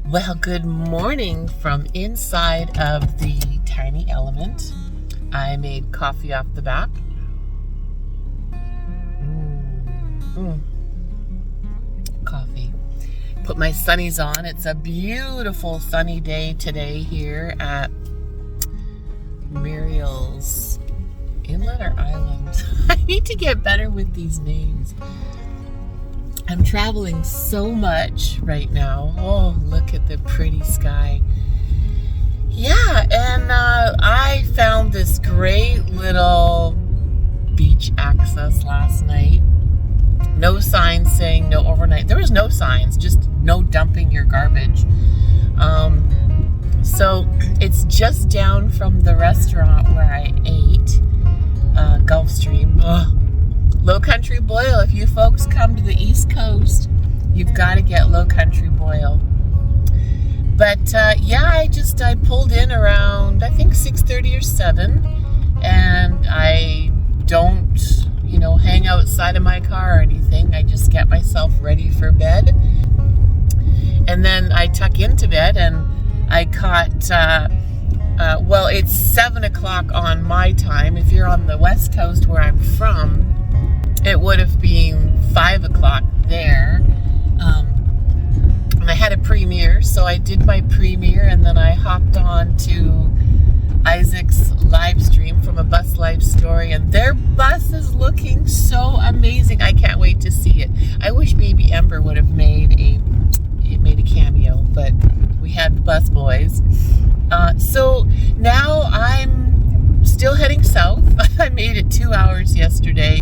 Well, good morning from inside of the tiny ELMNT. I made coffee off the back. Coffee. Put my sunnies on. It's a beautiful sunny day today here at Muriel's Inlet or Island. I need to get better with these names. I'm traveling so much right now. Oh, look at the pretty sky. Yeah, and I found this great little beach access last night. No signs saying no overnight. There was no signs, just no dumping your garbage. So it's just down from the restaurant where I ate, Gulfstream. Ugh. Low Country Boil. If you folks come to the East Coast, you've got to get Low Country Boil. But yeah, I pulled in around, I think 6:30 or 7, and I don't, hang outside of my car or anything. I just get myself ready for bed, and then I tuck into bed, and I caught, it's 7 o'clock on my time. If you're on the West Coast where I'm from, it would have been 5 o'clock there. And I had a premiere, so I did my premiere, and then I hopped on to Isaac's live stream from a bus life story, and their bus is looking so amazing. I can't wait to see it. I wish Baby Ember would have made a cameo, but we had the bus boys. So now I'm still heading south. I made it 2 hours yesterday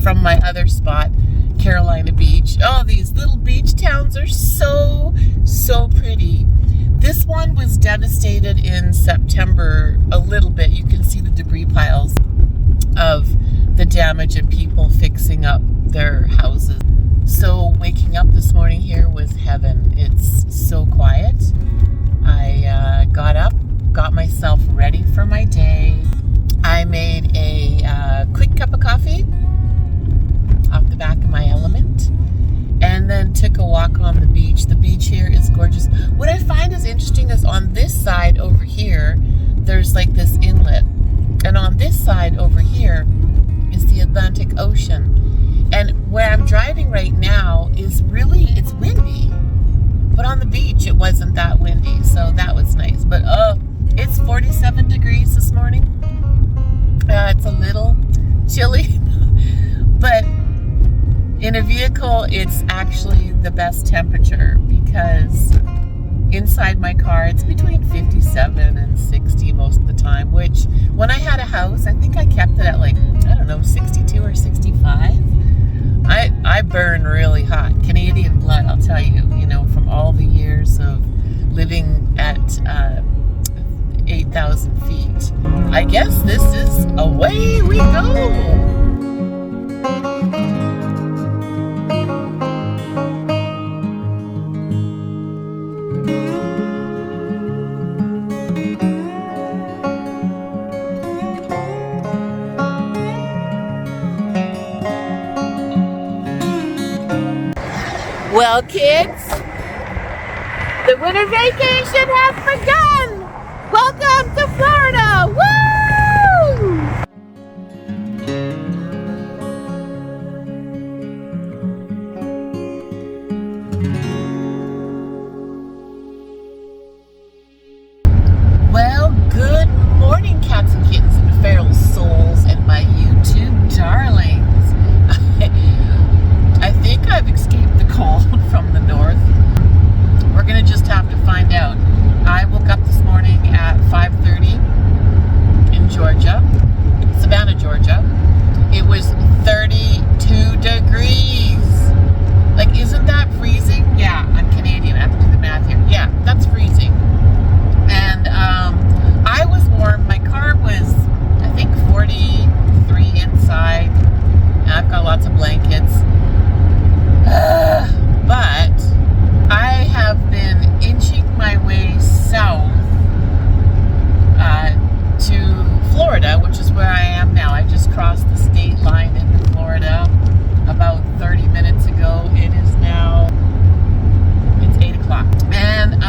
from my other spot, Carolina Beach. Oh, these little beach towns are so pretty. This one was devastated in September a little bit. You can see the debris piles of the damage and people fixing up their houses. So waking up this morning here was heaven. It's so quiet. I got up, got myself ready for my day. I made a quick cup of coffee off the back of my ELMNT, and then took a walk on the beach. The beach here is gorgeous. What I find is interesting is on this side over here, there's like this inlet, and on this side over here is the Atlantic Ocean. And where I'm driving right now is it's windy, but on the beach it wasn't that windy, so that was nice. But it's 47 degrees this morning. It's a little chilly, but in a vehicle, it's actually the best temperature, because inside my car, it's between 57 and 60 most of the time, which when I had a house, I think I kept it at 62 or 65. I burn really hot. Canadian blood, I'll tell you, from all the years of living at 8,000 feet. I guess this is away we go. Well, kids, the winter vacation has begun! Welcome to Florida! Woo! Well, good morning, cats and kittens and feral souls and my YouTube darlings. I think I've escaped the cold from the north. We're going to just have to find out. I woke up this morning at 5:30 in Georgia, Savannah, Georgia. It was 32 degrees. Isn't that freezing? Yeah, I'm Canadian. I have to do the math here. Yeah, that's freezing. And I was warm. My car was, I think, 43 inside. And I've got lots of blankets. But I have been inching my way south to Florida, which is where I am now. I just crossed the state line into Florida about 30 minutes ago. It is now, it's 8 o'clock. And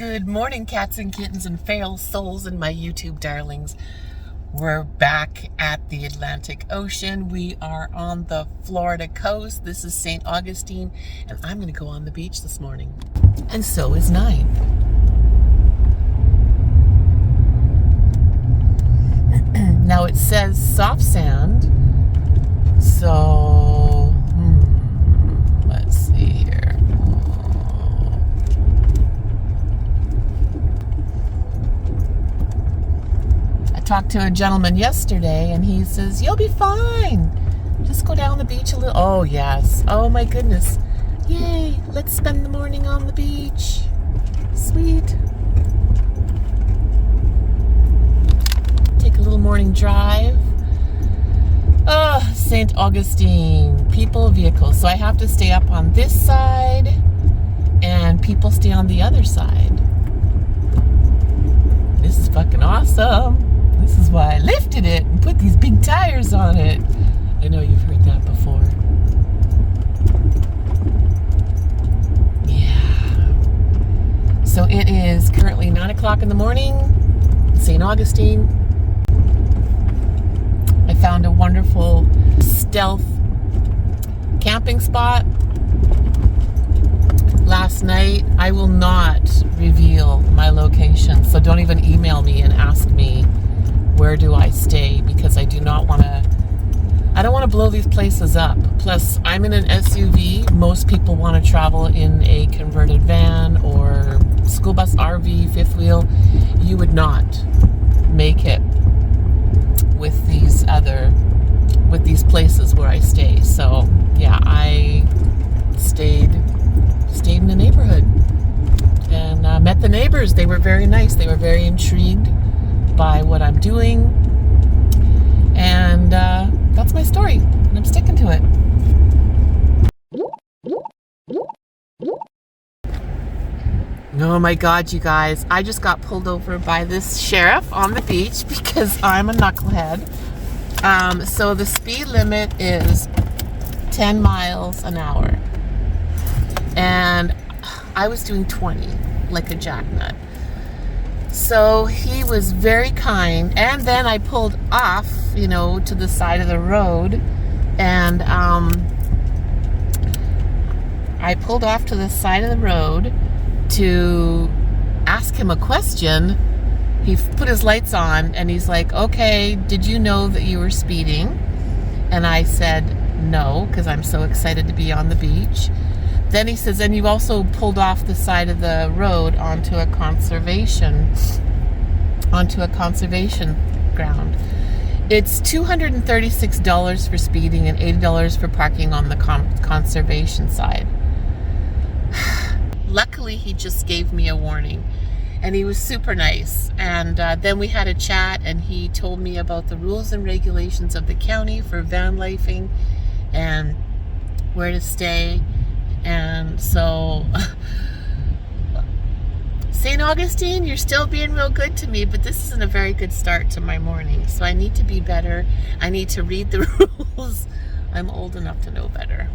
Good morning, cats and kittens and feral souls and my YouTube darlings. We're back at the Atlantic Ocean. We are on the Florida coast. This is St. Augustine, and I'm going to go on the beach this morning. And so is Nine. Now it says soft sand, so let's see here. I talked to a gentleman yesterday and he says, you'll be fine. Just go down the beach a little. Oh, yes. Oh, my goodness. Yay. Let's spend the morning on the beach. Sweet. Take a little morning drive. Oh, St. Augustine. People, vehicles. So I have to stay up on this side and people stay on the other side. This is fucking awesome. This is why I lifted it and put these big tires on it. I know you've heard that before. Yeah. So it is currently 9 o'clock in the morning, St. Augustine. I found a wonderful stealth camping spot last night. I will not reveal my location, so don't even email me and ask me where do I stay, because I do not want to, I don't want to blow these places up. Plus, I'm in an SUV. Most people want to travel in a converted van or school bus, RV, fifth wheel. You would not make it with these places where I stay. So yeah, I stayed in the neighborhood and met the neighbors. They were very nice. They were very intrigued by what I'm doing, and that's my story, and I'm sticking to it. Oh my God, you guys, I just got pulled over by this sheriff on the beach because I'm a knucklehead. So the speed limit is 10 miles an hour, and I was doing 20 like a jacknut. So he was very kind, and then I pulled off, to the side of the road, and I pulled off to the side of the road to ask him a question. He put his lights on, and he's like, okay, did you know that you were speeding? And I said, no, because I'm so excited to be on the beach. Then he says, and you also pulled off the side of the road onto a conservation ground. It's $236 for speeding and $80 for parking on the conservation side. Luckily, he just gave me a warning, and he was super nice. And then we had a chat, and he told me about the rules and regulations of the county for VanLifing and where to stay. And so, St. Augustine, you're still being real good to me, but this isn't a very good start to my morning. So I need to be better. I need to read the rules. I'm old enough to know better.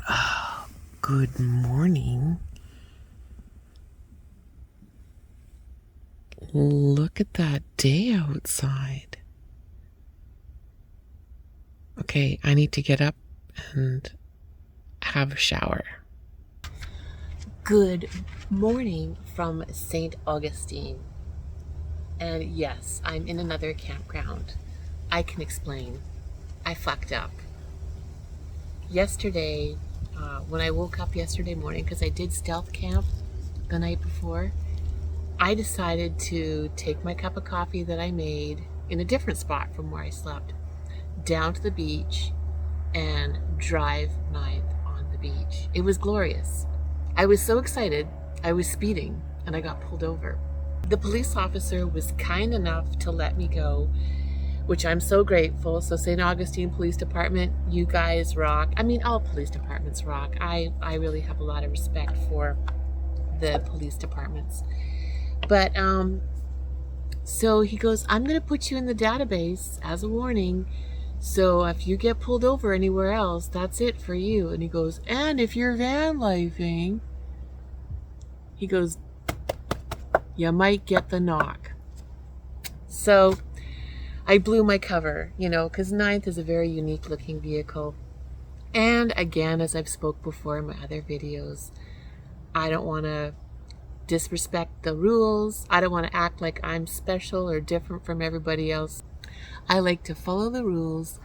Oh, good morning. Look at that day outside. Okay, I need to get up and have a shower. Good morning from St. Augustine. And yes, I'm in another campground. I can explain. I fucked up. Yesterday, when I woke up yesterday morning, because I did stealth camp the night before, I decided to take my cup of coffee that I made in a different spot from where I slept down to the beach and drive 9th on the beach. It was glorious. I was so excited. I was speeding and I got pulled over. The police officer was kind enough to let me go, which I'm so grateful. So St. Augustine Police Department, you guys rock. I mean, all police departments rock. I really have a lot of respect for the police departments. But so he goes, I'm going to put you in the database as a warning. So if you get pulled over anywhere else, that's it for you. And he goes, and if you're van lifing, he goes, you might get the knock. So I blew my cover, you know, because 9th is a very unique looking vehicle. And again, as I've spoke before in my other videos, I don't want to disrespect the rules. I don't want to act like I'm special or different from everybody else. I like to follow the rules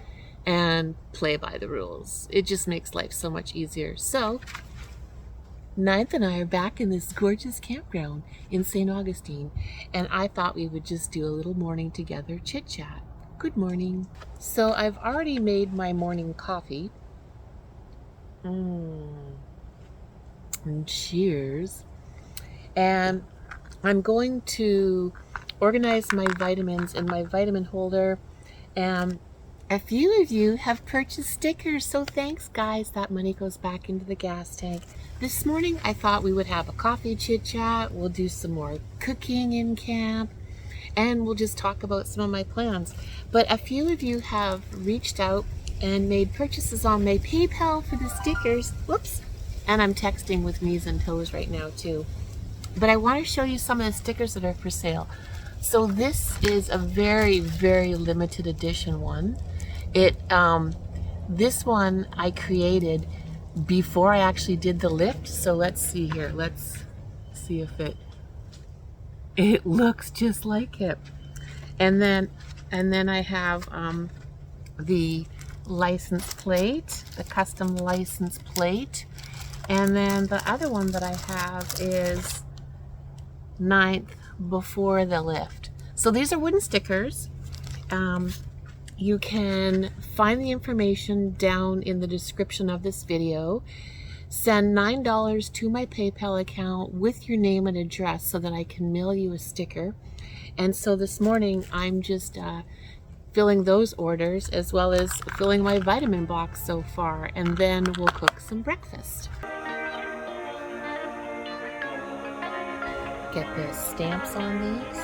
and play by the rules. It just makes life so much easier. So 9th and I are back in this gorgeous campground in St. Augustine, and I thought we would just do a little morning together chit chat. Good morning. So I've already made my morning coffee. And cheers. And I'm going to organize my vitamins in my vitamin holder. And a few of you have purchased stickers, so thanks guys. That money goes back into the gas tank. This morning I thought we would have a coffee chit chat. We'll do some more cooking in camp, and we'll just talk about some of my plans. But a few of you have reached out and made purchases on my PayPal for the stickers. Whoops. And I'm texting with knees and toes right now too. But I want to show you some of the stickers that are for sale. So this is a very, very limited edition one. This one I created before I actually did the lift. So let's see here. Let's see if it looks just like it. And then I have the license plate, the custom license plate. And then the other one that I have is 9th before the lift. So these are wooden stickers. You can find the information down in the description of this video. Send $9 to my PayPal account with your name and address so that I can mail you a sticker. And so this morning I'm just filling those orders as well as filling my vitamin box so far, and then we'll cook some breakfast. Get the stamps on these.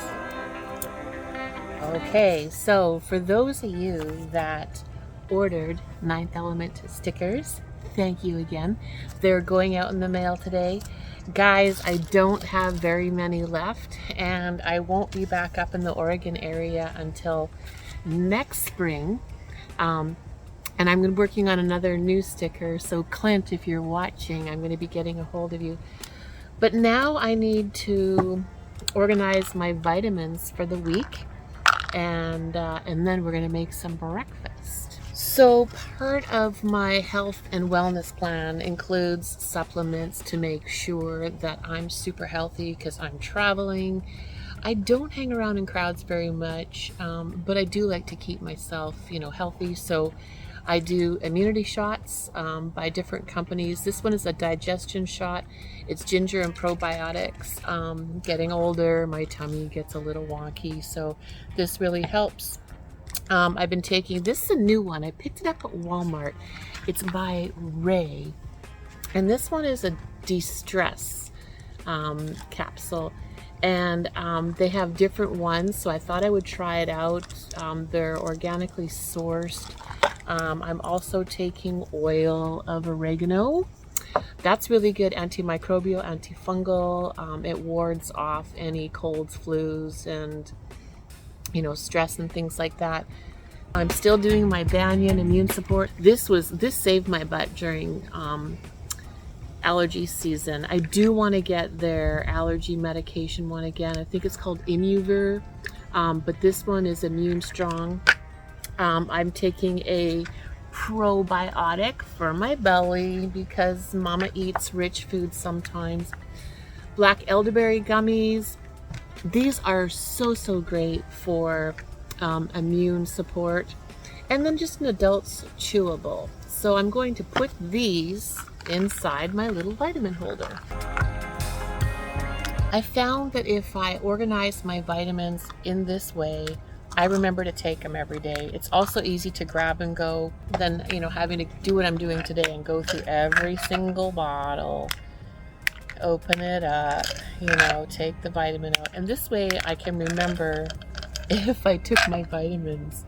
Okay, so for those of you that ordered 9th Element stickers, thank you again. They're going out in the mail today. Guys, I don't have very many left, and I won't be back up in the Oregon area until next spring. And I'm working on another new sticker. So Clint, if you're watching, I'm going to be getting a hold of you. But now I need to organize my vitamins for the week, and then we're going to make some breakfast. So part of my health and wellness plan includes supplements to make sure that I'm super healthy because I'm traveling. I don't hang around in crowds very much, but I do like to keep myself, healthy. So I do immunity shots by different companies. This one is a digestion shot. It's ginger and probiotics. Getting older, my tummy gets a little wonky, so this really helps. I've been taking, this is a new one. I picked it up at Walmart. It's by Ray. And this one is a de-stress capsule. And they have different ones, so I thought I would try it out. They're organically sourced. I'm also taking oil of oregano. That's really good antimicrobial, antifungal. It wards off any colds, flus, and stress and things like that. I'm still doing my Banyan immune support. This saved my butt during allergy season. I do want to get their allergy medication one again. I think it's called Immuver, but this one is immune strong. I'm taking a probiotic for my belly because mama eats rich food sometimes. Black elderberry gummies. These are so great for immune support. And then just an adult's chewable. So I'm going to put these inside my little vitamin holder. I found that if I organize my vitamins in this way, I remember to take them every day. It's also easy to grab and go than, having to do what I'm doing today and go through every single bottle, open it up, take the vitamin out. And this way I can remember if I took my vitamins.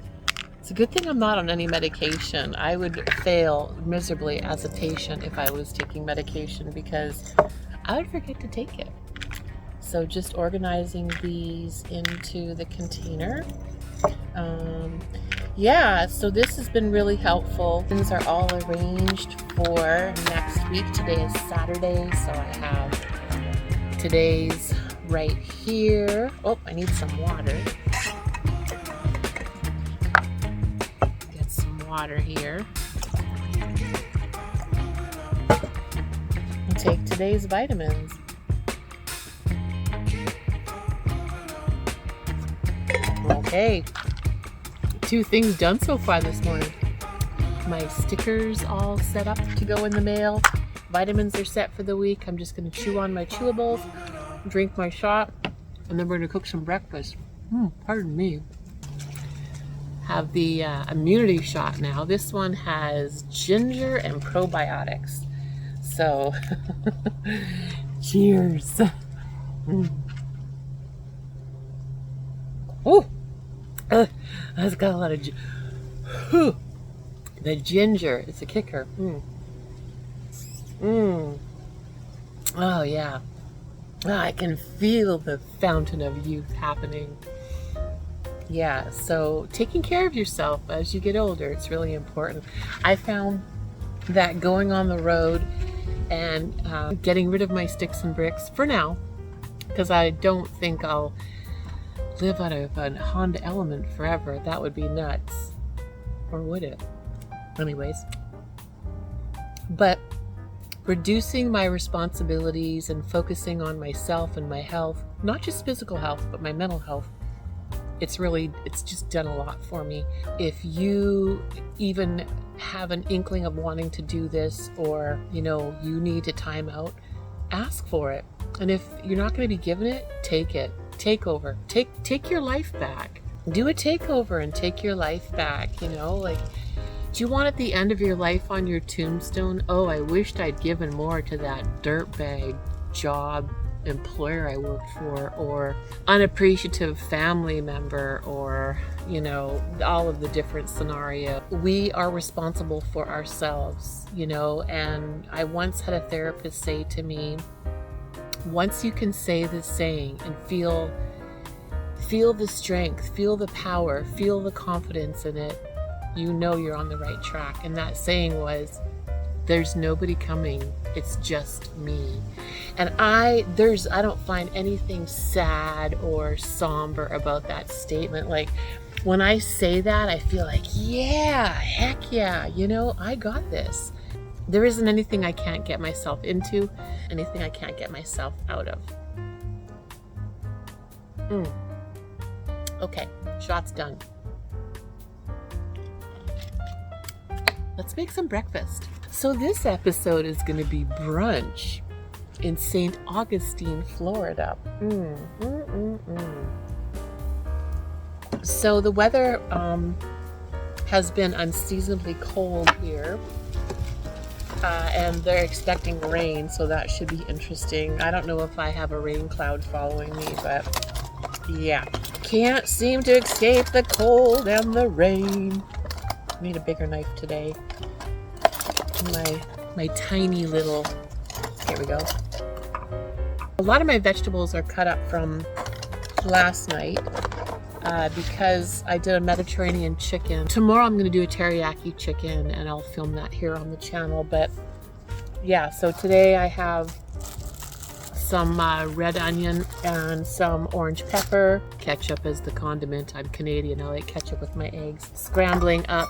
It's a good thing I'm not on any medication. I would fail miserably as a patient if I was taking medication because I would forget to take it. So just organizing these into the container. Yeah, so this has been really helpful. Things are all arranged for next week. Today is Saturday, so I have today's right here. Oh, I need some water. Get some water here. And take today's vitamins. Okay, 2 things done so far this morning. My stickers all set up to go in the mail. Vitamins are set for the week. I'm just going to chew on my chewables, drink my shot, and then we're going to cook some breakfast. Pardon me. Have the immunity shot now. This one has ginger and probiotics. So, cheers. Oh, that's got a lot of the ginger is a kicker. Oh yeah. I can feel the fountain of youth happening. Yeah, so taking care of yourself as you get older, it's really important. I found that going on the road and getting rid of my sticks and bricks for now, because I don't think I'll live out of a Honda Element forever. That would be nuts. Or would it? Anyways. But reducing my responsibilities and focusing on myself and my health, not just physical health, but my mental health, it's just done a lot for me. If you even have an inkling of wanting to do this, or, you need a time out, ask for it. And if you're not going to be given it, take it. Take over. Take your life back. Do a takeover and take your life back. Do you want at the end of your life on your tombstone, oh, I wished I'd given more to that dirtbag job employer I worked for, or unappreciative family member, or all of the different scenarios. We are responsible for ourselves, and I once had a therapist say to me, once you can say this saying and feel the strength, feel the power, feel the confidence in it, you're on the right track. And that saying was, there's nobody coming, it's just me. And I don't find anything sad or somber about that statement. Like, when I say that, I feel like, yeah, heck yeah, I got this. There isn't anything I can't get myself into, anything I can't get myself out of. Okay, shot's done. Let's make some breakfast. So this episode is going to be brunch in St. Augustine, Florida. So the weather has been unseasonably cold here. And they're expecting rain, so that should be interesting. I don't know if I have a rain cloud following me, but yeah. Can't seem to escape the cold and the rain. I need a bigger knife today. My tiny little, here we go. A lot of my vegetables are cut up from last night because I did a Mediterranean chicken. Tomorrow I'm going to do a teriyaki chicken, and I'll film that here on the channel. But yeah, so today I have some red onion and some orange pepper. Ketchup as the condiment. I'm Canadian, I like ketchup with my eggs. Scrambling up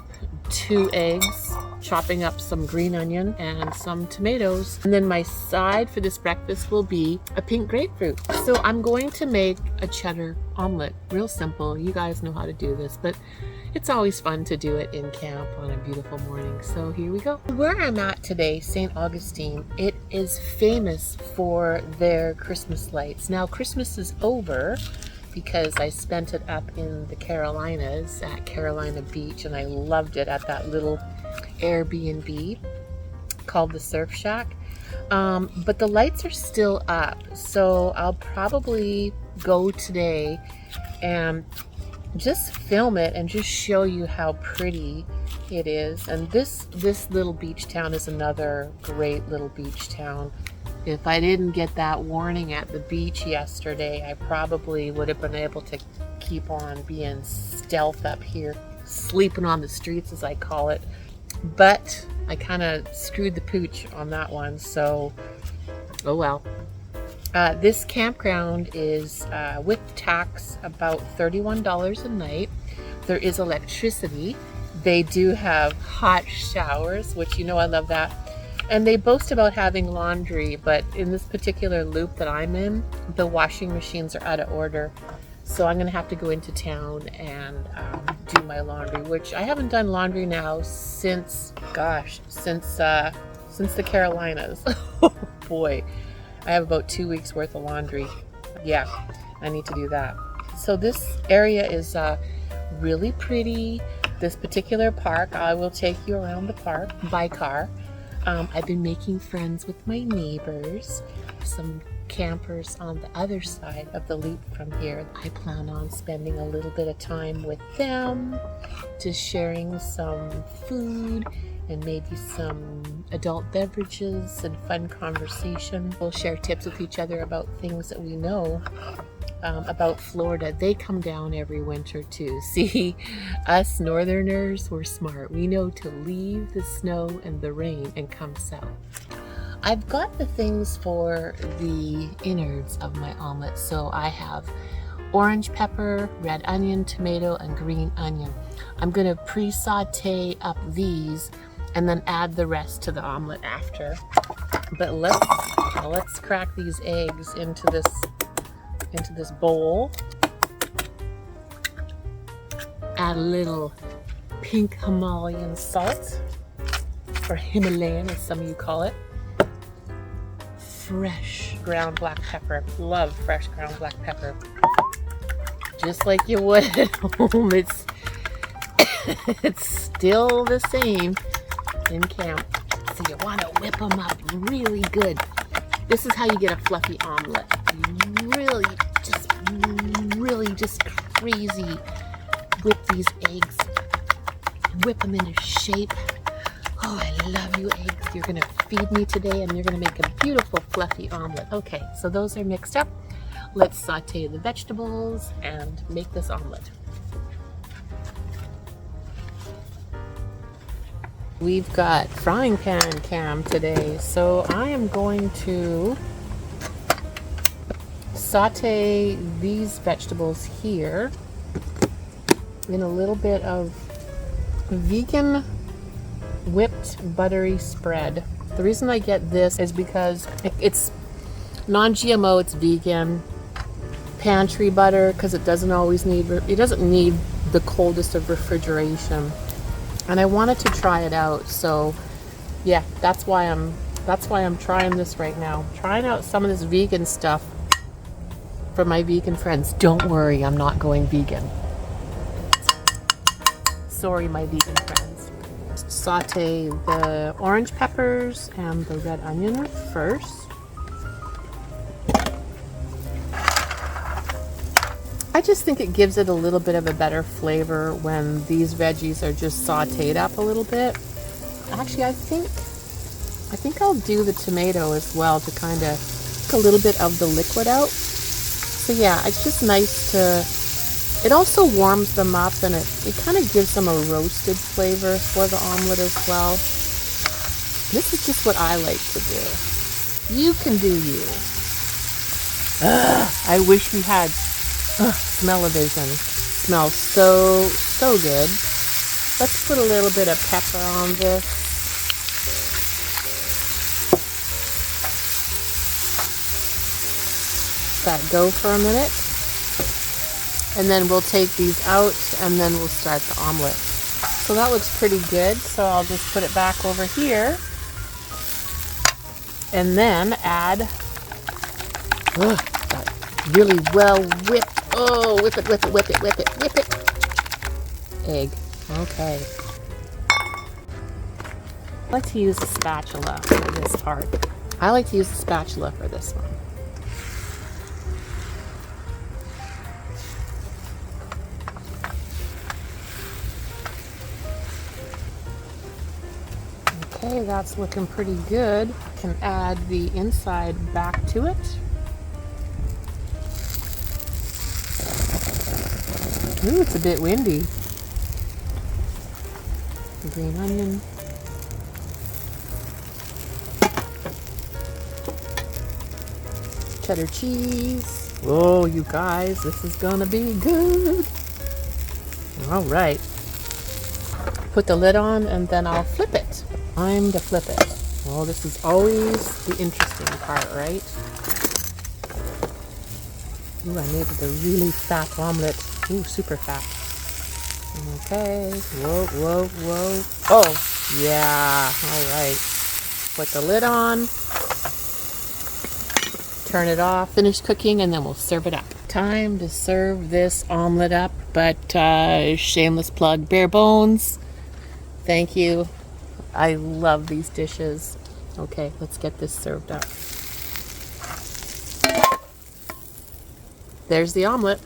2 eggs, chopping up some green onion and some tomatoes. And then my side for this breakfast will be a pink grapefruit. So I'm going to make a cheddar omelette. Real simple. You guys know how to do this, but it's always fun to do it in camp on a beautiful morning. So here we go. Where I'm at today, St. Augustine, it is famous for their Christmas lights. Now Christmas is over because I spent it up in the Carolinas at Carolina Beach, and I loved it at that little Airbnb called the Surf Shack. But the lights are still up, so I'll probably go today and just film it and just show you how pretty it is. And this little beach town is another great little beach town. If I didn't get that warning at the beach yesterday, I probably would have been able to keep on being stealth up here, sleeping on the streets as I call it. But I kind of screwed the pooch on that one, so oh well. This campground is with tax about $31 a night. There is electricity. They do have hot showers, which you know I love that. And they boast about having laundry, but in this particular loop that I'm in, the washing machines are out of order. So I'm gonna have to go into town and do my laundry, which I haven't done laundry now since the Carolinas. Oh boy, I have about 2 weeks worth of laundry. Yeah, I need to do that. So this area is really pretty. This particular park, I will take you around the park by car. I've been making friends with my neighbors, some campers on the other side of the loop from here. I plan on spending a little bit of time with them, just sharing some food and maybe some adult beverages and fun conversation. We'll share tips with each other about things that we know about Florida. They come down every winter too. See, us northerners, we're smart. We know to leave the snow and the rain and come south. I've got the things for the innards of my omelet. So I have orange pepper, red onion, tomato, and green onion. I'm gonna pre-saute up these and then add the rest to the omelet after. But let's crack these eggs into this bowl. Add a little pink Himalayan salt, or Himalayan as some of you call it. Fresh ground black pepper. Love fresh ground black pepper. Just like you would at home. It's still the same in camp. So you want to whip them up really good. This is how you get a fluffy omelet. You really just crazy whip these eggs. Whip them into shape. Oh, I love you eggs. You're gonna feed me today and you're gonna make a beautiful fluffy omelet. Okay, so those are mixed up. Let's saute the vegetables and make this omelet. We've got frying pan cam today, so I am going to saute these vegetables here in a little bit of vegan whipped buttery spread. The reason I get this is because it's non-GMO, it's vegan, pantry butter, because it doesn't need the coldest of refrigeration. And I wanted to try it out, so yeah, that's why I'm trying this right now. Trying out some of this vegan stuff for my vegan friends. Don't worry, I'm not going vegan. Sorry, my vegan friends. Saute the orange peppers and the red onion first. I just think it gives it a little bit of a better flavor when these veggies are just sauteed up a little bit. Actually, I think I'll do the tomato as well to kind of take a little bit of the liquid out. So yeah, it's just nice to, it also warms them up and it kind of gives them a roasted flavor for the omelet as well. This is just what I like to do. You can do you. I wish we had smell-o-vision. Smells so good. Let's put a little bit of pepper on this. Let that go for a minute. And then we'll take these out and then we'll start the omelet. So that looks pretty good. So I'll just put it back over here. And then add that really well whipped. Oh, whip it. Egg. Okay. I like to use a spatula for this part. I like to use a spatula for this one. Okay, that's looking pretty good. Can add the inside back to it. Ooh, it's a bit windy. Green onion. Cheddar cheese. Oh, you guys, this is gonna be good. All right. Put the lid on and then I'll flip it. Time to flip it. Oh, this is always the interesting part, right? Ooh, I made it a really fat omelet. Ooh, super fat. Okay. Whoa, whoa, whoa. Oh, yeah. All right. Put the lid on. Turn it off. Finish cooking, and then we'll serve it up. Time to serve this omelet up, but shameless plug, bare bones. Thank you. I love these dishes. Okay, let's get this served up. There's the omelet.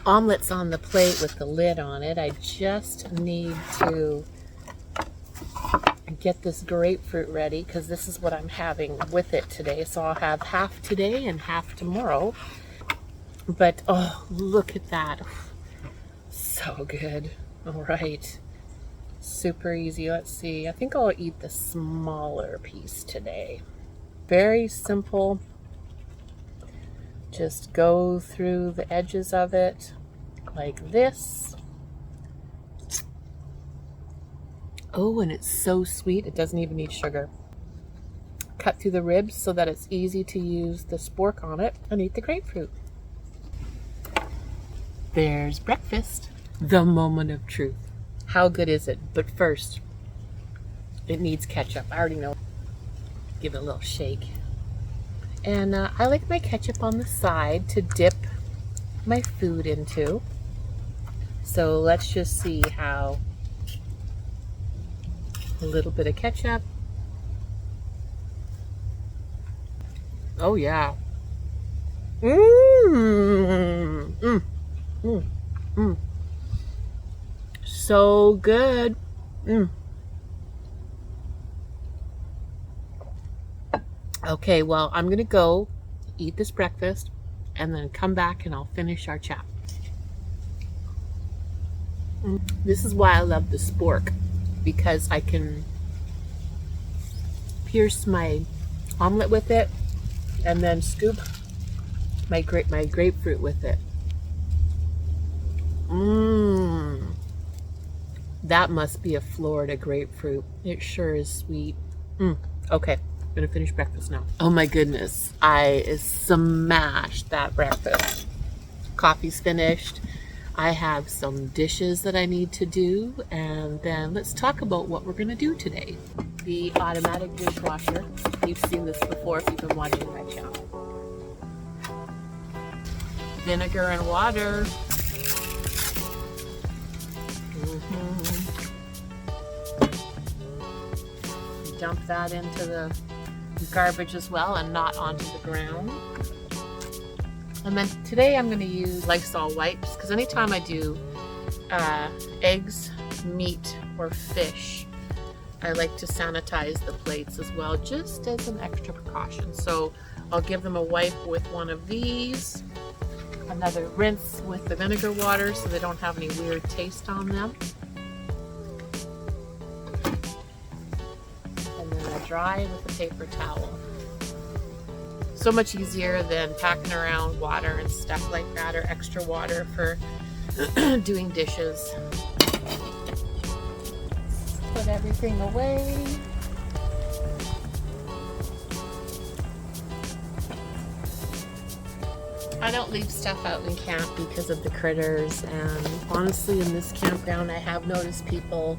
Omelet's on the plate with the lid on it. I just need to get this grapefruit ready because this is what I'm having with it today. So I'll have half today and half tomorrow. But oh, look at that. So good. All right. Super easy. Let's see. I think I'll eat the smaller piece today. Very simple. Just go through the edges of it like this. Oh, and it's so sweet. It doesn't even need sugar. Cut through the ribs so that it's easy to use the spork on it and eat the grapefruit. There's breakfast. The moment of truth. How good is it? But first, it needs ketchup. I already know. Give it a little shake. And I like my ketchup on the side to dip my food into. So let's just see how a little bit of ketchup. Oh yeah. Mmm. Mmm. Mmm. Mmm. So good. Mmm. Okay, well, I'm gonna go eat this breakfast and then come back and I'll finish our chat. This is why I love the spork, because I can pierce my omelet with it and then scoop my grapefruit with it. Mmm. That must be a Florida grapefruit. It sure is sweet. Okay, I'm gonna finish breakfast now. Oh my goodness, I smashed that breakfast. Coffee's finished. I have some dishes that I need to do, and then let's talk about what we're gonna do today. The automatic dishwasher. You've seen this before if you've been watching my channel. Vinegar and water. Dump that into the garbage as well and not onto the ground. And then today I'm going to use Lysol wipes because anytime I do eggs, meat, or fish, I like to sanitize the plates as well, just as an extra precaution. So I'll give them a wipe with one of these, another rinse with the vinegar water so they don't have any weird taste on them. And then I dry with a paper towel. So much easier than packing around water and stuff like that, or extra water for doing dishes. Put everything away. I don't leave stuff out in camp because of the critters, and honestly in this campground I have noticed people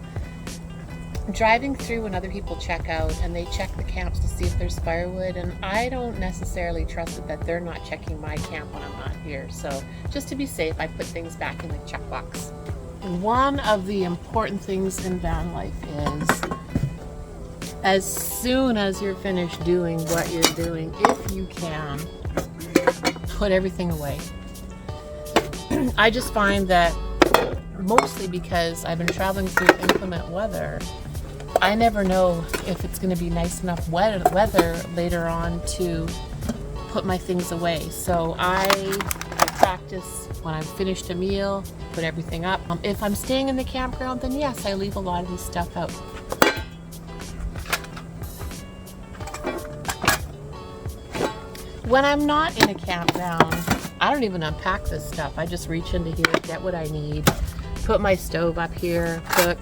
driving through when other people check out and they check the camps to see if there's firewood, and I don't necessarily trust it that they're not checking my camp when I'm not here. So just to be safe, I put things back in the checkbox. And one of the important things in van life is as soon as you're finished doing what you're doing, if you can, put everything away. I just find that mostly because I've been traveling through inclement weather, I never know if it's going to be nice enough weather later on to put my things away. So I practice when I've finished a meal, put everything up. If I'm staying in the campground, then yes, I leave a lot of this stuff out. When I'm not in a campground, I don't even unpack this stuff. I just reach into here, get what I need, put my stove up here, cook.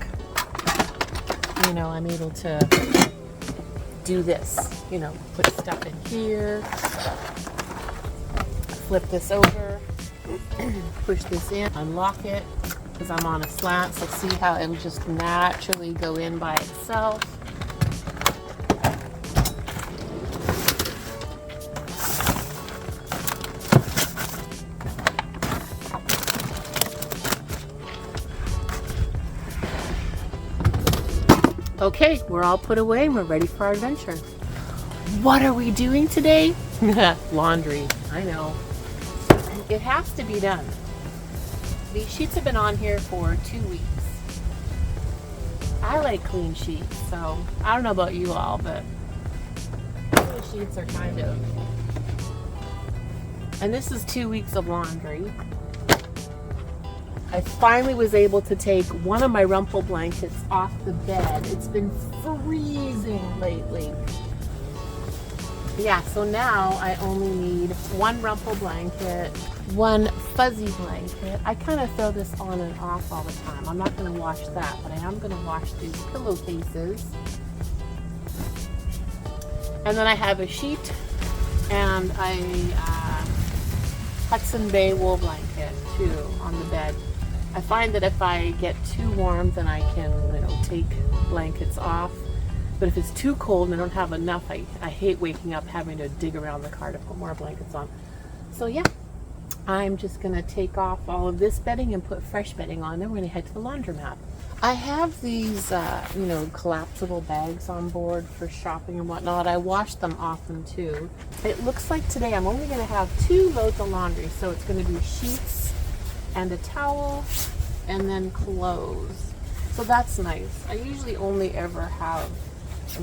You know, I'm able to do this, you know, put stuff in here, flip this over, push this in, unlock it, because I'm on a slant, so see how it will just naturally go in by itself. Okay, we're all put away and we're ready for our adventure. What are we doing today? Laundry, I know. It has to be done. These sheets have been on here for 2 weeks. I like clean sheets, so I don't know about you all, but the sheets are kind of... And this is 2 weeks of laundry. I finally was able to take one of my rumple blankets off the bed. It's been freezing lately. Yeah, so now I only need one rumple blanket, one fuzzy blanket. I kind of throw this on and off all the time. I'm not going to wash that, but I am going to wash these pillowcases. And then I have a sheet and a Hudson Bay wool blanket too on the bed. I find that if I get too warm, then I can, you know, take blankets off. But if it's too cold and I don't have enough, I hate waking up having to dig around the car to put more blankets on. So yeah, I'm just gonna take off all of this bedding and put fresh bedding on. Then we're gonna head to the laundromat. I have these, you know, collapsible bags on board for shopping and whatnot. I wash them often too. It looks like today I'm only gonna have 2 loads of laundry. So it's gonna be sheets and a towel and then clothes. So that's nice. I usually only ever have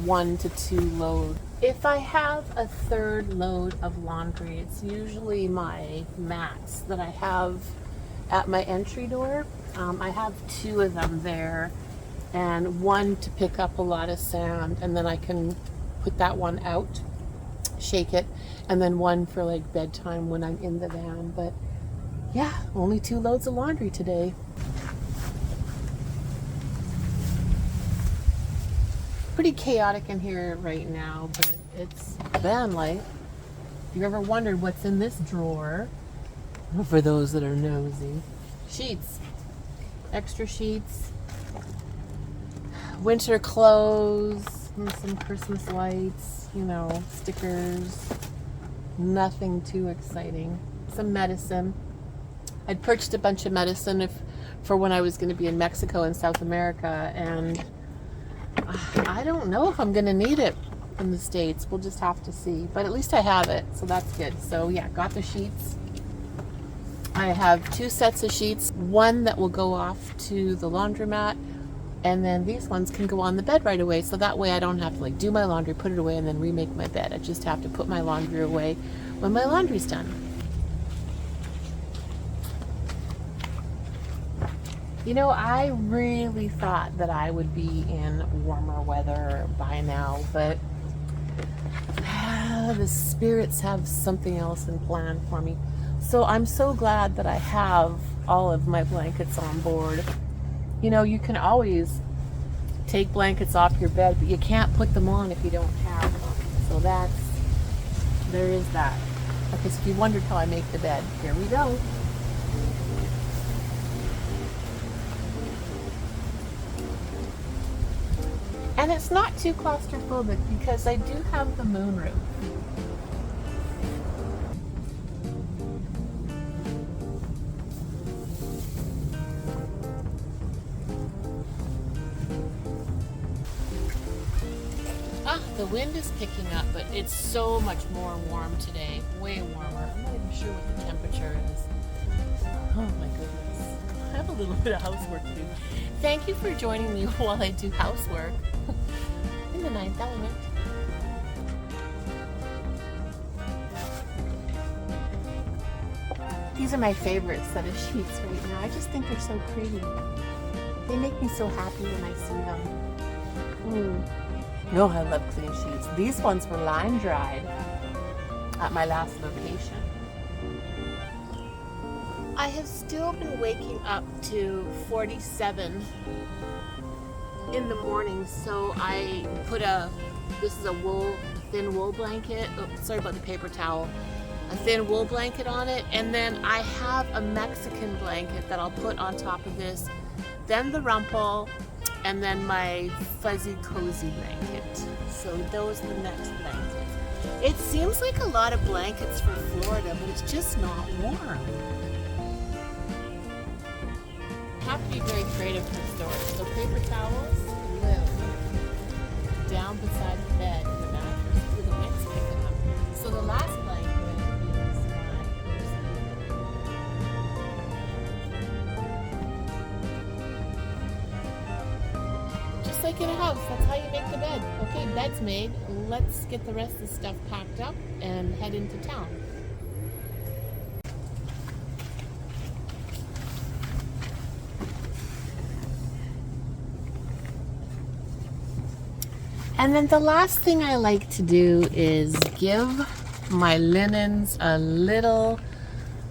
1 to 2 loads. If I have a 3rd load of laundry, it's usually my mats that I have at my entry door. I have 2 of them there, and 1 to pick up a lot of sand, and then I can put that one out, shake it, and then 1 for like bedtime when I'm in the van. But yeah, only 2 loads of laundry today. Pretty chaotic in here right now, but it's VanLife. If you ever wondered what's in this drawer, for those that are nosy, sheets, extra sheets, winter clothes, and some Christmas lights, you know, stickers, nothing too exciting. Some medicine. I'd purchased a bunch of medicine for when I was going to be in Mexico and South America, and I don't know if I'm going to need it in the States. We'll just have to see. But at least I have it, so that's good. So yeah, got the sheets. I have 2 sets of sheets. 1 that will go off to the laundromat, and then these ones can go on the bed right away. So that way I don't have to like do my laundry, put it away, and then remake my bed. I just have to put my laundry away when my laundry's done. You know, I really thought that I would be in warmer weather by now, but the spirits have something else in plan for me. So I'm so glad that I have all of my blankets on board. You know, you can always take blankets off your bed, but you can't put them on if you don't have them. So there is that. Okay, so if you wondered how I make the bed, here we go. And it's not too claustrophobic because I do have the moonroof. The wind is picking up, but it's so much more warm today. Way warmer. I'm not even sure what the temperature is. Oh my goodness. have a little bit of housework to do. Thank you for joining me while I do housework in the ninth element. These are my favorite set of sheets right now. I just think they're so pretty. They make me so happy when I see them. No, I love clean sheets. These ones were line dried at my last location. I have still been waking up to 47 in the morning, so I put this is a thin wool blanket. Oh, sorry about the paper towel. A thin wool blanket on it, and then I have a Mexican blanket that I'll put on top of this, then the rumple, and then my fuzzy cozy blanket. So those are the next blankets. It seems like a lot of blankets for Florida, but it's just not warm. You have to be very creative for storage. So paper towels live down beside the bed in the mattress with the wind's picking up. So the last blanket is just like in a house, that's how you make the bed. Okay, bed's made. Let's get the rest of the stuff packed up and head into town. And then the last thing I like to do is give my linens a little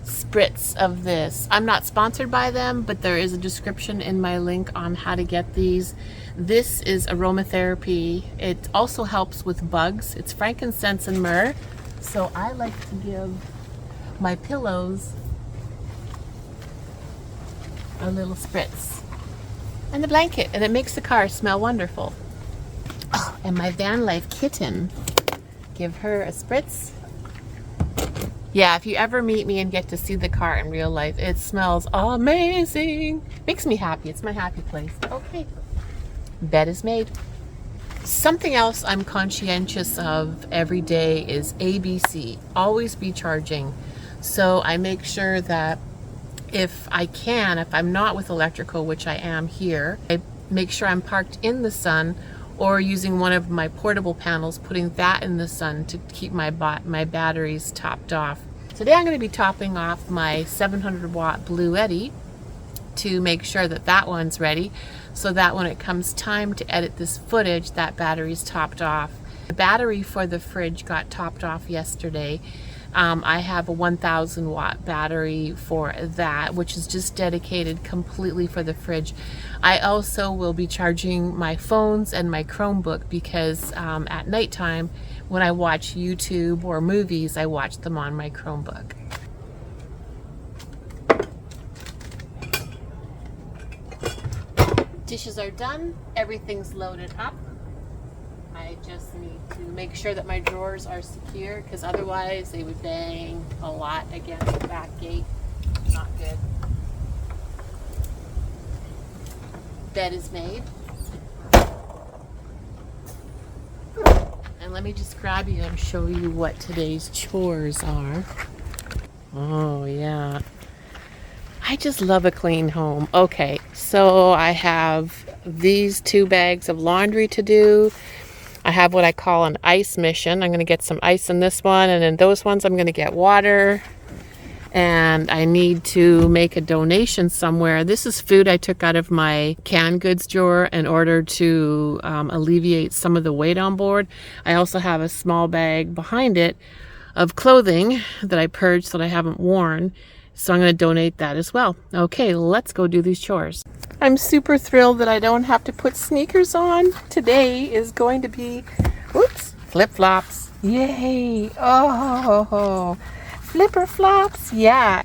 spritz of this. I'm not sponsored by them, but there is a description in my link on how to get these. This is aromatherapy. It also helps with bugs. It's frankincense and myrrh. So I like to give my pillows a little spritz. And the blanket, and it makes the car smell wonderful. Oh, and my VanLife kitten, give her a spritz. Yeah, if you ever meet me and get to see the car in real life, it smells amazing. Makes me happy. It's my happy place. Okay, bed is made. Something else I'm conscientious of every day is ABC. Always be charging. So I make sure that if I can, if I'm not with electrical, which I am here, I make sure I'm parked in the sun or using one of my portable panels, putting that in the sun to keep my batteries topped off. Today I'm going to be topping off my 700 watt Blue Eddy to make sure that that one's ready, so that when it comes time to edit this footage, that battery's topped off. The battery for the fridge got topped off yesterday. I have a 1000 watt battery for that, which is just dedicated completely for the fridge. I also will be charging my phones and my Chromebook because at nighttime when I watch YouTube or movies, I watch them on my Chromebook. Dishes are done, everything's loaded up. I just need to make sure that my drawers are secure, because otherwise they would bang a lot against the back gate. Not good. Bed is made. And let me just grab you and show you what today's chores are. Oh yeah. I just love a clean home. Okay, so I have these 2 bags of laundry to do. I have what I call an ice mission. I'm going to get some ice in this one, and in those ones I'm going to get water. And I need to make a donation somewhere. This is food I took out of my canned goods drawer in order to alleviate some of the weight on board. I also have a small bag behind it of clothing that I purged that I haven't worn. So I'm going to donate that as well. Okay, let's go do these chores. I'm super thrilled that I don't have to put sneakers on. Today is going to be, oops, flip-flops. Yay! Oh, flipper flops. Yeah.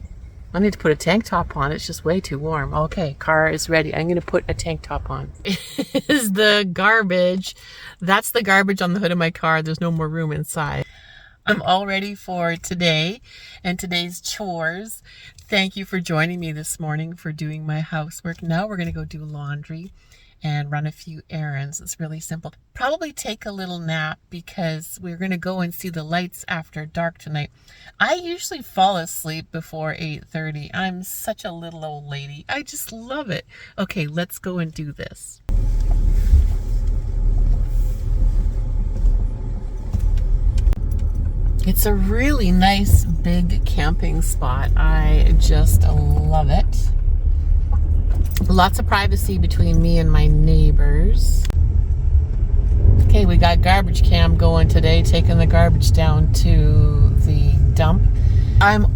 I need to put a tank top on. It's just way too warm. Okay, car is ready. I'm going to put a tank top on. Is the garbage. That's the garbage on the hood of my car. There's no more room inside. I'm all ready for today and today's chores. Thank you for joining me this morning for doing my housework. Now we're going to go do laundry. and run a few errands. It's really simple. Probably take a little nap because we're going to go and see the lights after dark tonight. I usually fall asleep before 8:30. I'm such a little old lady. I just love it. Okay, let's go and do this. It's a really nice big camping spot. I just love it. Lots of privacy between me and my neighbors. Okay, we got garbage cam going today, taking the garbage down to the dump. I'm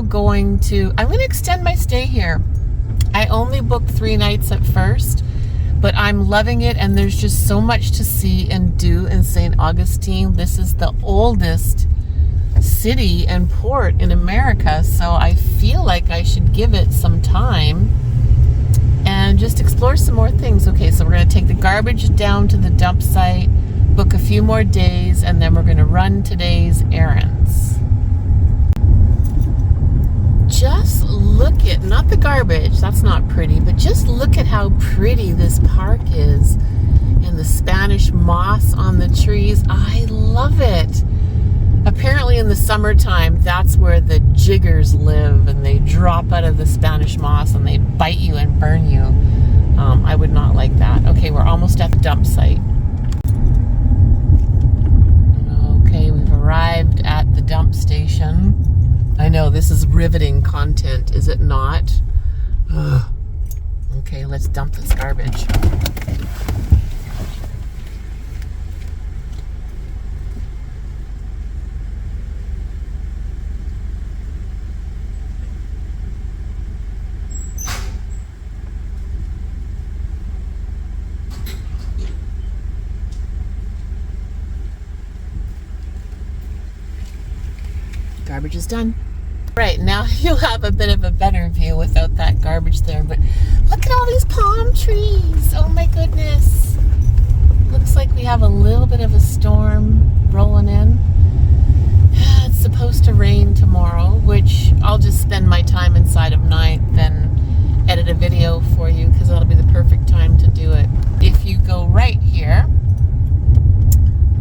going to extend my stay here. I only booked 3 nights at first, but I'm loving it, and there's just so much to see and do in St. Augustine. This is the oldest city and port in America, so I feel like I should give it some time and just explore some more things. Okay, so we're going to take the garbage down to the dump site, book a few more days, and then we're going to run today's errands. Just look at, not the garbage, that's not pretty, but just look at how pretty this park is, and the Spanish moss on the trees. I love it. Apparently in the summertime, that's where the jiggers live, and they drop out of the Spanish moss and they bite you and burn you. I would not like that. Okay, we're almost at the dump site. Okay, we've arrived at the dump station. I know, this is riveting content, is it not? Ugh. Okay, let's dump this garbage. Garbage is done. Right, now you'll have a bit of a better view without that garbage there, but look at all these palm trees. Oh my goodness. Looks like we have a little bit of a storm rolling in. It's supposed to rain tomorrow, which I'll just spend my time inside of night, then edit a video for you, because that'll be the perfect time to do it. If you go right here,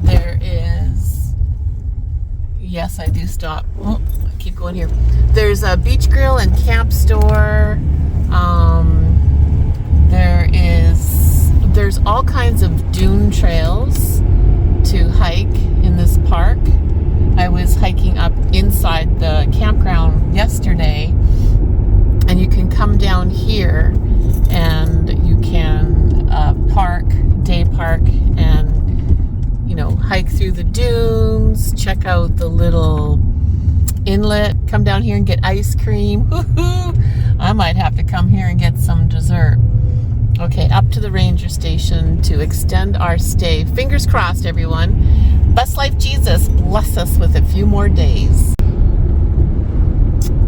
there is, yes, I do stop. Oh, I keep going here. There's a beach grill and camp store. There's all kinds of dune trails to hike in this park. I was hiking up inside the campground yesterday, and you can come down here and you can day park, and hike through the dunes, check out the little inlet, come down here and get ice cream. Woohoo! I might have to come here and get some dessert. Okay, up to the ranger station to extend our stay. Fingers crossed, everyone. Bus Life Jesus, bless us with a few more days.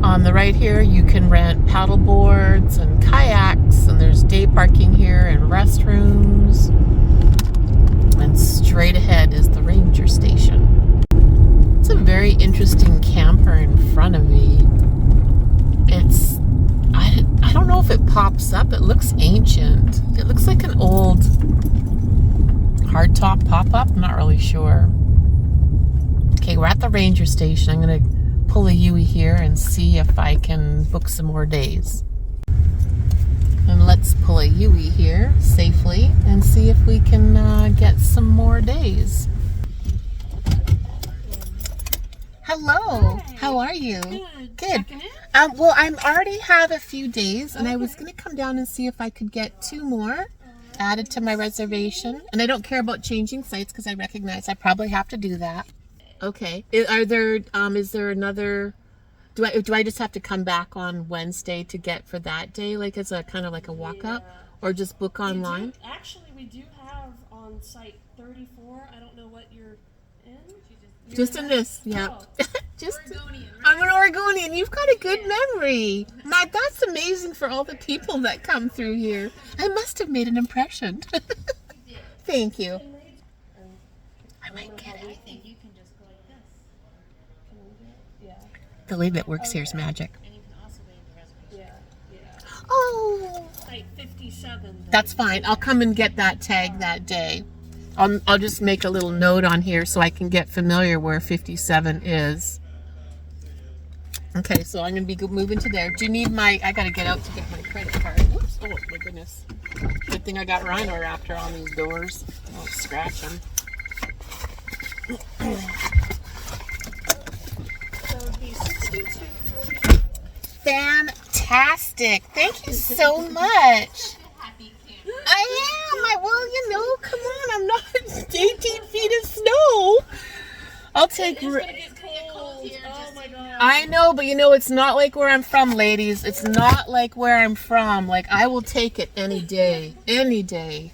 On the right here, you can rent paddle boards and kayaks, and there's day parking here and restrooms. And straight ahead is the ranger station. It's a very interesting camper in front of me. I don't know if it pops up. It looks ancient. It looks like an old hardtop pop-up. I'm not really sure. Okay, we're at the ranger station. I'm going to pull a Yui here and see if I can book some more days. And let's pull a Yui here safely and see if we can get some more days. Hello. Hi. How are you? Good. Well, I already have a few days, and I was going to come down and see if I could get 2 more added to my reservation. And I don't care about changing sites because I recognize I probably have to do that. Okay. Is there another? Do I just have to come back on Wednesday to get for that day, like as a kind of like a walk up, or just book online? Actually, we do have on site 34. I don't know what you're in. Just in this, yeah. Oh. Just Oregonian, right? I'm an Oregonian. You've got a good memory. Matt, that's amazing for all the people that come through here. I must have made an impression. Thank you. I might get it. I think you can just go like this. Can we do it? Yeah. The lady that works here is magic. And you can also waive the reservation. Yeah. Oh, Site 57. Though. that's fine. I'll come and get that tag that day. I'll just make a little note on here so I can get familiar where 57 is. Okay, so I'm going to be moving to there. Do you need my, I got to get out to get my credit card. Whoops, oh my goodness. Good thing I got Rhino-Raptor on these doors. I'll scratch them. So it would be 62.40. Fantastic. Thank you so much. I am. Well, you know, come on. I'm not 18 feet of snow. I'll take... It's gonna get cold. Oh my god. I know, but you know, it's not like where I'm from, ladies. It's not like where I'm from. Like, I will take it any day. Any day.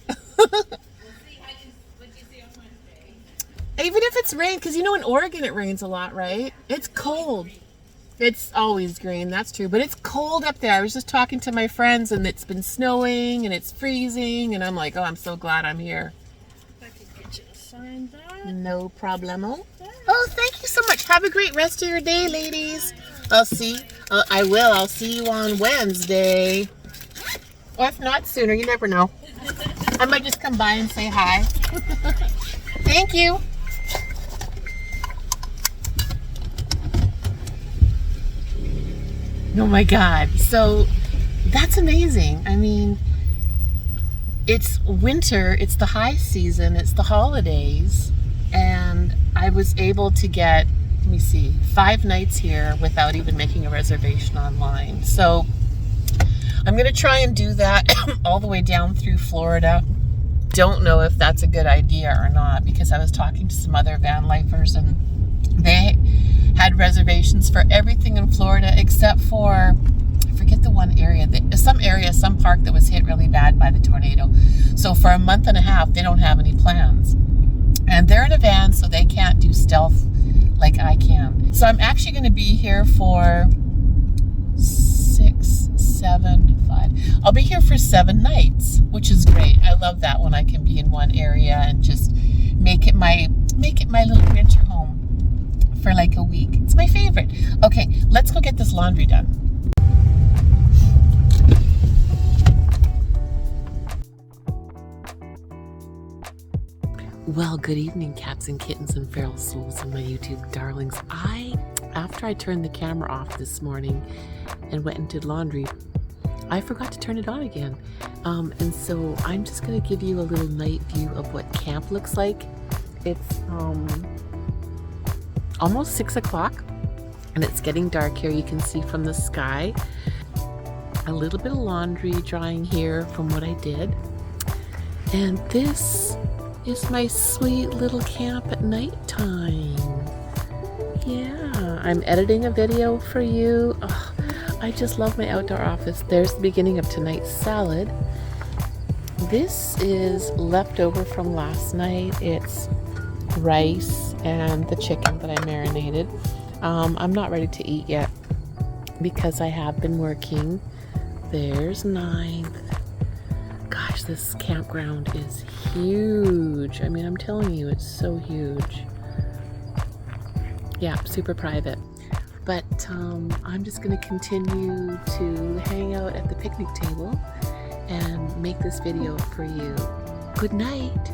Even if it's rain, because you know in Oregon it rains a lot, right? It's cold. It's always green, that's true. But it's cold up there. I was just talking to my friends and it's been snowing and it's freezing. And I'm like, oh, I'm so glad I'm here. If I could get you to sign that. No problemo. Oh, thank you so much. Have a great rest of your day, ladies. I'll see you on Wednesday. Or if not sooner, you never know. I might just come by and say hi. Thank you. Oh my God. So that's amazing. I mean, it's winter, it's the high season, it's the holidays, and I was able to get, let me see, 5 nights here without even making a reservation online. So I'm going to try and do that all the way down through Florida. Don't know if that's a good idea or not, because I was talking to some other van lifers and they had reservations for everything in Florida except for, I forget the one area, some park that was hit really bad by the tornado. So for a month and a half, they don't have any plans. And they're in a van, so they can't do stealth like I can. So I'm actually going to be here for 5. I'll be here for 7 nights, which is great. I love that when I can be in one area and just make it my little winter home for like a week. It's my favorite. Okay, let's go get this laundry done. Well, good evening, cats and kittens and feral souls and my YouTube darlings. After I turned the camera off this morning and went and did laundry, I forgot to turn it on again. And so I'm just going to give you a little night view of what camp looks like. It's almost 6 o'clock and it's getting dark here. You can see from the sky. A little bit of laundry drying here from what I did. And this is my sweet little camp at nighttime. Yeah, I'm editing a video for you. Oh, I just love my outdoor office. There's the beginning of tonight's salad. This is leftover from last night. It's rice and the chicken that I marinated. I'm not ready to eat yet because I have been working. There's 9th. Gosh, this campground is huge. I mean, I'm telling you, it's so huge. Yeah, super private. But I'm just going to continue to hang out at the picnic table and make this video for you. Good night.